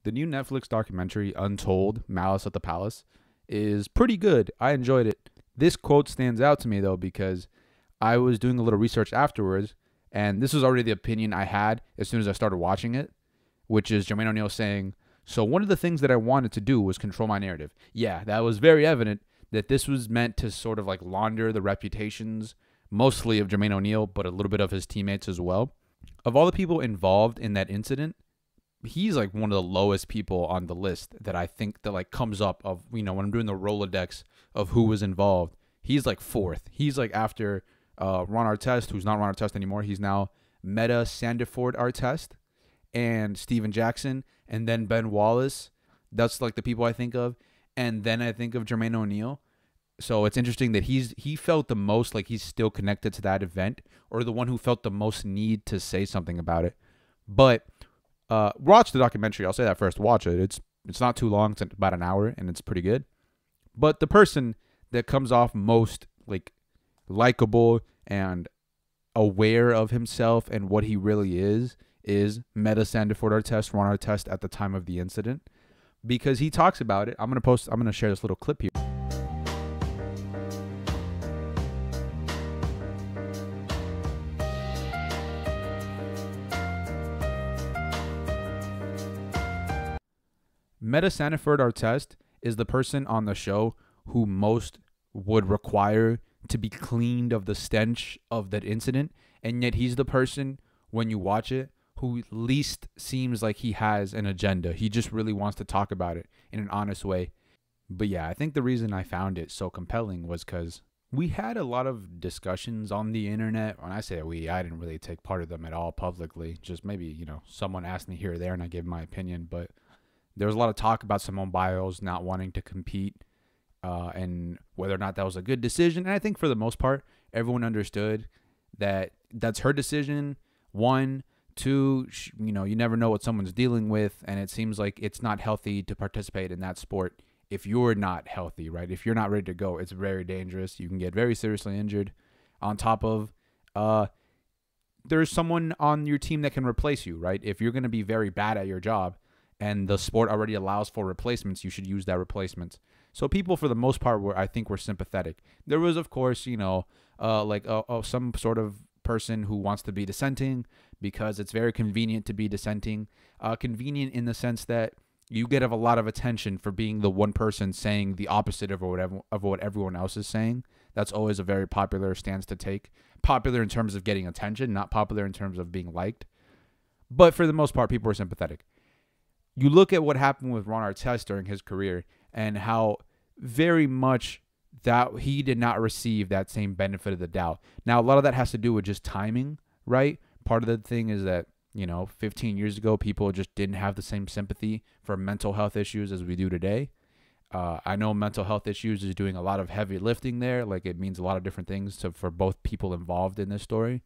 The new Netflix documentary, Untold Malice at the Palace, is pretty good. I enjoyed it. This quote stands out to me, though, because I was doing a little research afterwards, and this was already the opinion I had as soon as I started watching it, which is Jermaine O'Neal saying, so one of the things that I wanted to do was control my narrative. Yeah, that was very evident that this was meant to sort of like launder the reputations, mostly of Jermaine O'Neal, but a little bit of his teammates as well. Of all the people involved in that incident, he's like one of the lowest people on the list that I think that like comes up of, when I'm doing the Rolodex of who was involved. He's like fourth. He's like after Ron Artest, who's not Ron Artest anymore. He's now Meta Sandiford Artest and Steven Jackson, and then Ben Wallace. That's like the people I think of. And then I think of Jermaine O'Neal. So it's interesting that he felt the most like he's still connected to that event, or the one who felt the most need to say something about it. But watch the documentary. I'll say that first. Watch it. It's not too long. It's about an hour, and it's pretty good. But the person that comes off most like likable and aware of himself and what he really is Meta Sandiford Artest, Ron Artest at the time of the incident, because he talks about it. I'm gonna share this little clip here. Meta Sandiford Artest is the person on the show who most would require to be cleaned of the stench of that incident, and yet he's the person, when you watch it, who least seems like he has an agenda. He just really wants to talk about it in an honest way. But yeah, I think the reason I found it so compelling was because we had a lot of discussions on the internet. When I say we, I didn't really take part of them at all publicly. Just maybe, someone asked me here or there and I gave my opinion. But there was a lot of talk about Simone Biles not wanting to compete and whether or not that was a good decision. And I think for the most part, everyone understood that that's her decision. One, two, you never know what someone's dealing with. And it seems like it's not healthy to participate in that sport if you're not healthy, right? If you're not ready to go, it's very dangerous. You can get very seriously injured. On top of, there's someone on your team that can replace you, right? If you're going to be very bad at your job and the sport already allows for replacements, you should use that replacements. So people, for the most part, I think were sympathetic. There was, of course, some sort of person who wants to be dissenting because it's very convenient to be dissenting. Convenient in the sense that you get a lot of attention for being the one person saying the opposite of what everyone else is saying. That's always a very popular stance to take. Popular in terms of getting attention, not popular in terms of being liked. But for the most part, people were sympathetic. You look at what happened with Ron Artest during his career and how very much that he did not receive that same benefit of the doubt. Now, a lot of that has to do with just timing, right? Part of the thing is that, 15 years ago, people just didn't have the same sympathy for mental health issues as we do today. I know mental health issues is doing a lot of heavy lifting there. Like, it means a lot of different things for both people involved in this story.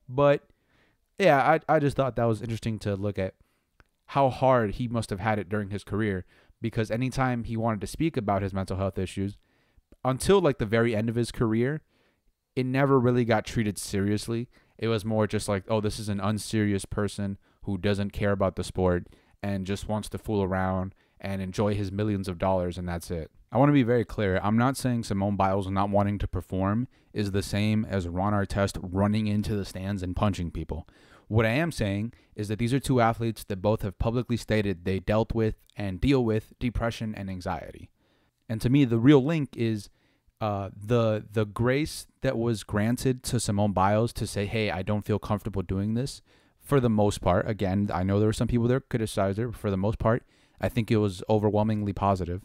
But, yeah, I just thought that was interesting to look at how hard he must have had it during his career, because anytime he wanted to speak about his mental health issues, until like the very end of his career, it never really got treated seriously. It was more just like, oh, this is an unserious person who doesn't care about the sport and just wants to fool around and enjoy his millions of dollars, and that's it. I want to be very clear. I'm not saying Simone Biles not wanting to perform is the same as Ron Artest running into the stands and punching people. What I am saying is that these are two athletes that both have publicly stated they dealt with and deal with depression and anxiety. And to me, the real link is the grace that was granted to Simone Biles to say, hey, I don't feel comfortable doing this. For the most part, again, I know there were some people that criticized her, but for the most part, I think it was overwhelmingly positive.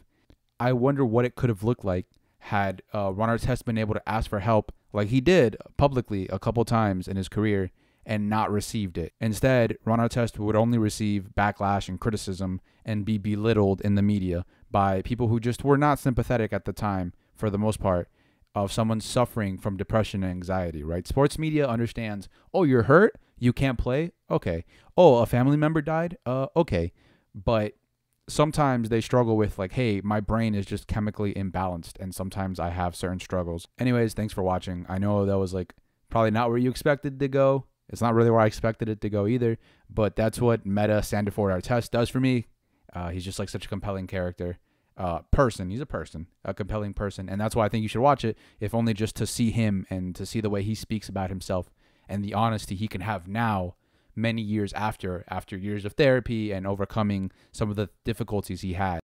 I wonder what it could have looked like had Ron Artest been able to ask for help like he did publicly a couple times in his career and not received it. Instead, Ron Artest would only receive backlash and criticism and be belittled in the media by people who just were not sympathetic at the time, for the most part, of someone suffering from depression and anxiety, right? Sports media understands, oh, you're hurt? You can't play? Okay. Oh, a family member died? Okay. But sometimes they struggle with like, hey, my brain is just chemically imbalanced, and sometimes I have certain struggles. Anyways, thanks for watching. I know that was like probably not where you expected to go. It's not really where I expected it to go either, but that's what Meta Sandiford Artest does for me. He's just like such a compelling character. Person. He's a compelling person. And that's why I think you should watch it, if only just to see him and to see the way he speaks about himself and the honesty he can have now, many years after years of therapy and overcoming some of the difficulties he had.